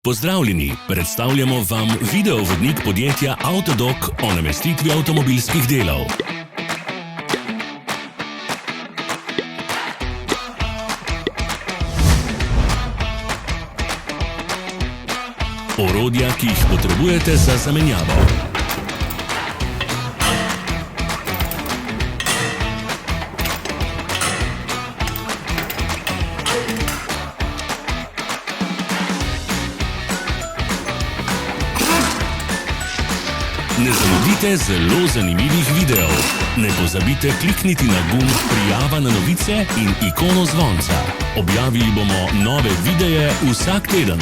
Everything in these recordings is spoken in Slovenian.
Pozdravljeni, predstavljamo vam videovodnik podjetja Avtodok o namestitvi avtomobilskih delov. Orodja, ki jih potrebujete za zamenjavo. Ne zamudite zelo zanimivih videov. Ne pozabite klikniti na gumb prijava na novice in ikono zvonca. Objavili bomo nove videe vsak teden.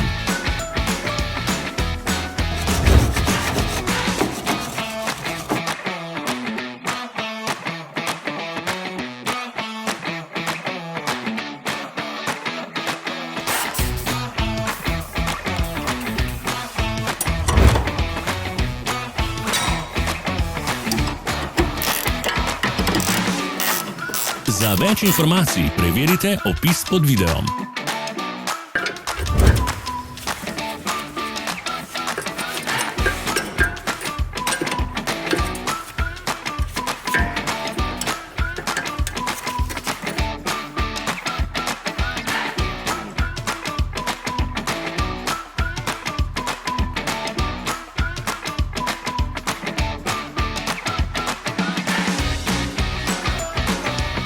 Za več informacij preverite opis pod videom.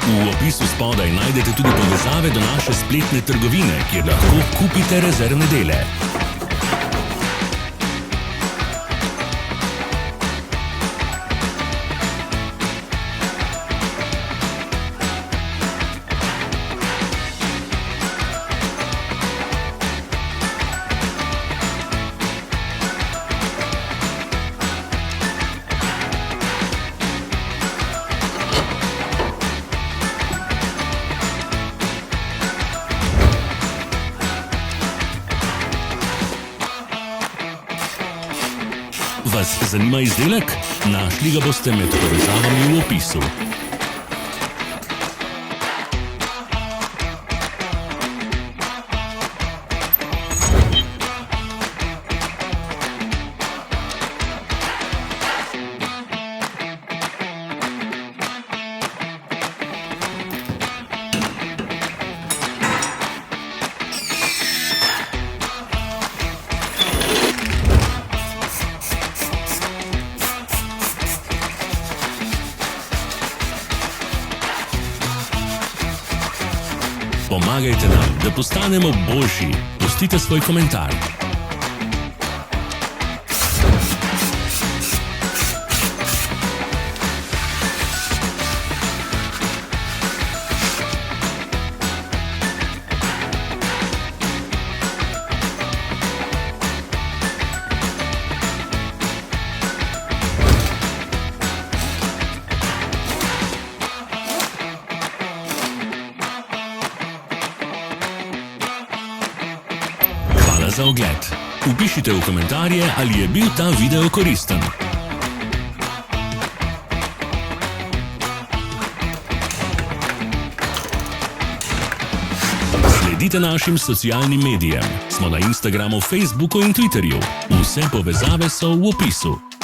V opisu spodaj najdete tudi povezave do naše spletne trgovine, kjer lahko kupite rezervne dele. Vas zanima izdelek? Našli ga boste med povezavami v opisu. Pomagajte nam, da postanemo boljši. Pustite svoj komentar. Za ogled. Vpišite v komentarje, ali je bil ta video koristen. Sledite našim socialnim medijem. Smo na Instagramu, Facebooku in Twitterju. Vse povezave so v opisu.